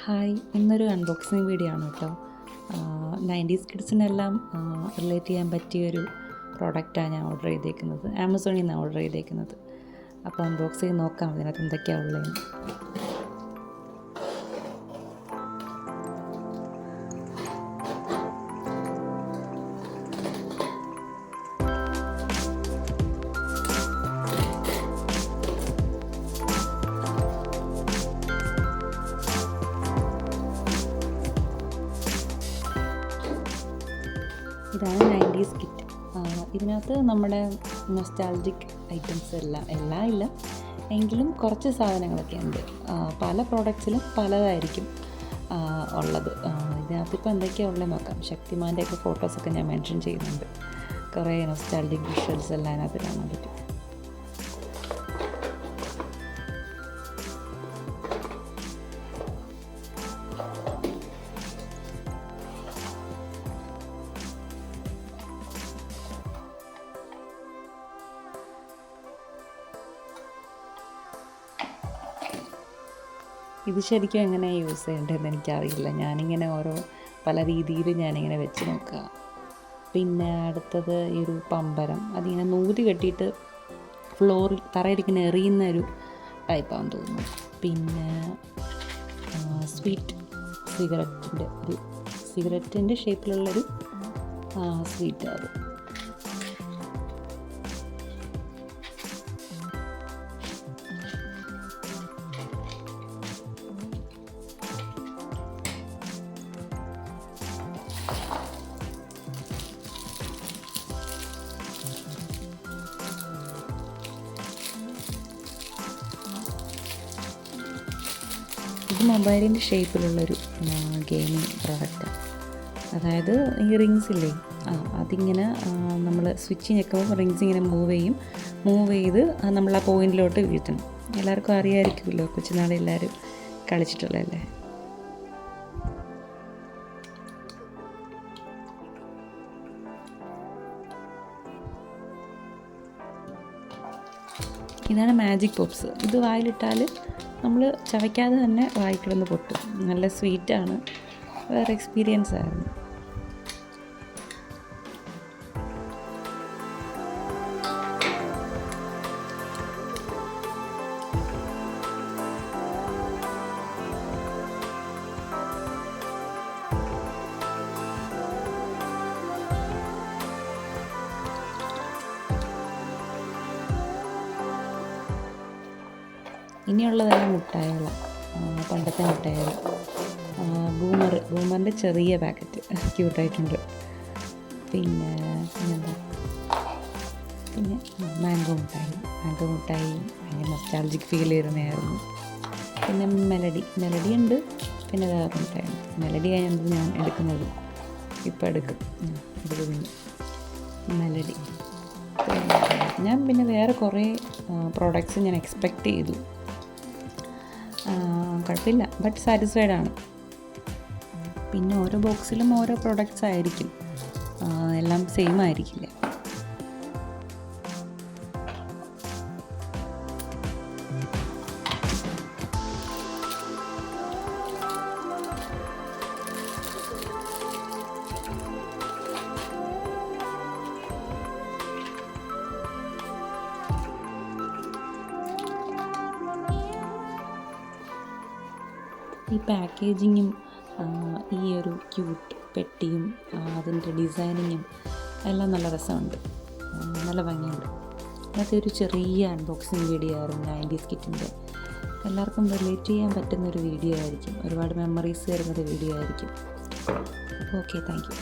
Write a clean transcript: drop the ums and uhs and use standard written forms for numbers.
Hi, ഇന്നൊരു unboxing video ആണ് കേട്ടോ. 90s കിഡ്സിനെല്ലാം റിലേറ്റ് ചെയ്യാൻ പറ്റിയൊരു പ്രോഡക്റ്റാണ് ഞാൻ ഓർഡർ ചെയ്തേക്കുന്നത്. ആമസോണിൽ നിന്നാണ് ഓർഡർ ചെയ്തേക്കുന്നത്. അപ്പോൾ അൺബോക്സ് ചെയ്ത് നോക്കാം അതിനകത്ത് എന്തൊക്കെയാണ് ഉള്ളതെന്ന്. ഇതാണ് 90s കിറ്റ്. ഇതിനകത്ത് നമ്മുടെ നൊസ്റ്റാൾജിക് ഐറ്റംസ് എല്ലാം ഇല്ല എങ്കിലും കുറച്ച് സാധനങ്ങളൊക്കെ ഉണ്ട്. പല പ്രോഡക്ട്സിലും പലതായിരിക്കും ഉള്ളത്. ഇതിനകത്തിപ്പോൾ എന്തൊക്കെയാണ് ഉള്ളത് നോക്കാം. ശക്തിമാൻ്റെയൊക്കെ ഫോട്ടോസൊക്കെ ഞാൻ മെൻഷൻ ചെയ്യുന്നുണ്ട്. കുറേ നൊസ്റ്റാൾജിക് വിഷ്വൽസ് എല്ലാം അതിനകത്ത് കാണാൻ പറ്റും. ഇത് ശരിക്കും എങ്ങനെ യൂസ് ചെയ്യേണ്ടതെന്ന് എനിക്കറിയില്ല. ഞാനിങ്ങനെ പല രീതിയിൽ ഞാനിങ്ങനെ വെച്ച് നോക്കുക. പിന്നെ അടുത്തത് ഈ ഒരു പമ്പരം, അതിങ്ങനെ നൂല് കെട്ടിയിട്ട് ഫ്ലോറിൽ തറയിലിങ്ങനെ എറിയുന്ന ഒരു ടൈപ്പാണെന്ന് തോന്നുന്നു. പിന്നെ സിഗരറ്റിൻ്റെ ഷേപ്പിലുള്ളൊരു സ്വീറ്റ് അത്. ഇത് മൊബൈലിൻ്റെ ഷേപ്പിലുള്ളൊരു ഗെയിമിംഗ് പ്രോഡക്റ്റാണ്. അതായത് ഈ റിങ്സ് ഇല്ലേ, അതിങ്ങനെ നമ്മൾ സ്വിച്ച് ഞെക്കുമ്പോൾ റിങ്സ് ഇങ്ങനെ മൂവ് ചെയ്ത് നമ്മൾ ആ പോയിന്റിലോട്ട് വീഴ്ത്തണം. എല്ലാവർക്കും അറിയാമായിരിക്കുമല്ലോ, കൊച്ചുനാളെ എല്ലാവരും കളിച്ചിട്ടുള്ളതല്ലേ. ഇതാണ് മാജിക് പോപ്സ്. ഇത് വായിലിട്ടാൽ നമ്മൾ ചവയ്ക്കാതെ തന്നെ വായിക്കിടന്ന് പൊട്ടും. നല്ല സ്വീറ്റാണ്, വേറെ എക്സ്പീരിയൻസ് ആയിരുന്നു. ഇനിയുള്ളതെല്ലാം മുട്ടായികളാണ്, പണ്ടത്തെ മുട്ടായികൾ. ബൂമറിൻ്റെ ചെറിയ പാക്കറ്റ് ക്യൂട്ടായിട്ടുണ്ട്. പിന്നെ മാംഗോ മുട്ടായി ഭയങ്കര നൊസ്റ്റാൾജിക് ഫീൽ ചെയ്യുന്നതായിരുന്നു. പിന്നെ മെലഡി ഉണ്ട്. പിന്നെ വേറെ മുട്ടായി മെലഡി കഴിഞ്ഞത് ഞാൻ എടുക്കുന്നത്, ഇപ്പോൾ എടുക്കും പിന്നെ മെലഡി. ഞാൻ പിന്നെ വേറെ കുറേ പ്രോഡക്റ്റ്സ് ഞാൻ എക്സ്പെക്റ്റ് ചെയ്തു. കുഴപ്പമില്ല, ബട്ട് സാറ്റിസ്ഫൈഡ് ആണ്. പിന്നെ ഓരോ ബോക്സിലും ഓരോ പ്രോഡക്റ്റ്സ് ആയിരിക്കും, എല്ലാം സെയിം ആയിരിക്കില്ല. ഈ പാക്കേജിങ്ങും ഈ ഒരു ക്യൂട്ട് പെട്ടിയും അതിൻ്റെ ഡിസൈനിങ്ങും എല്ലാം നല്ല രസമുണ്ട്, നല്ല ഭംഗിയുണ്ട്. അതിനകത്ത് ഒരു ചെറിയ അൺബോക്സിങ് വീഡിയോ ആയിരുന്നു 90s കിറ്റിൻ്റെ. എല്ലാവർക്കും റിലേറ്റ് ചെയ്യാൻ പറ്റുന്നൊരു വീഡിയോ ആയിരിക്കും, ഒരുപാട് മെമ്മറീസ് തരുന്നൊരു വീഡിയോ ആയിരിക്കും. അപ്പോൾ ഓക്കെ, താങ്ക് യു.